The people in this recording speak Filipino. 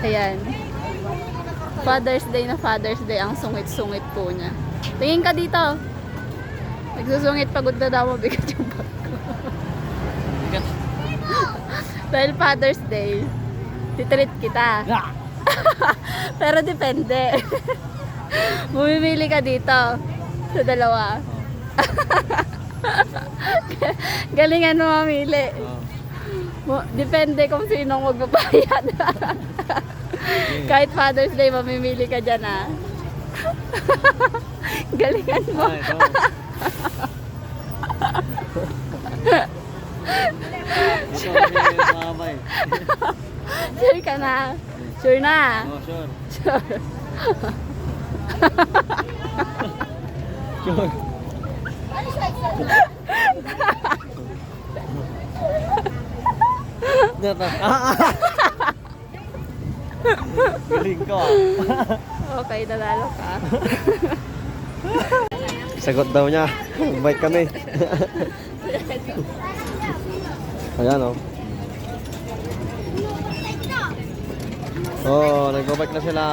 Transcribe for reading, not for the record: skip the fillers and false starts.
Ayan. Father's Day na Father's Day. Ang sungit-sungit po niya. Tingin ka dito. Nagsusungit, pagod na daw, mabigat yung bag ko. Dahil Father's Day, titreat kita. Pero depende. Bumimili ka dito sa dalawa. Galingan mo mamili. Depende kung sinong magbabayad. Kahit Father's Day, mamimili ka dyan, ha? Galingan mo. Sure ka na? Sure na? Oh, sure. Sure. Sure. Galing ko ah. Okay, nanalo ka. Sagot daw niya. Bike kami. Ayan o. Oh, nag-bike na sila.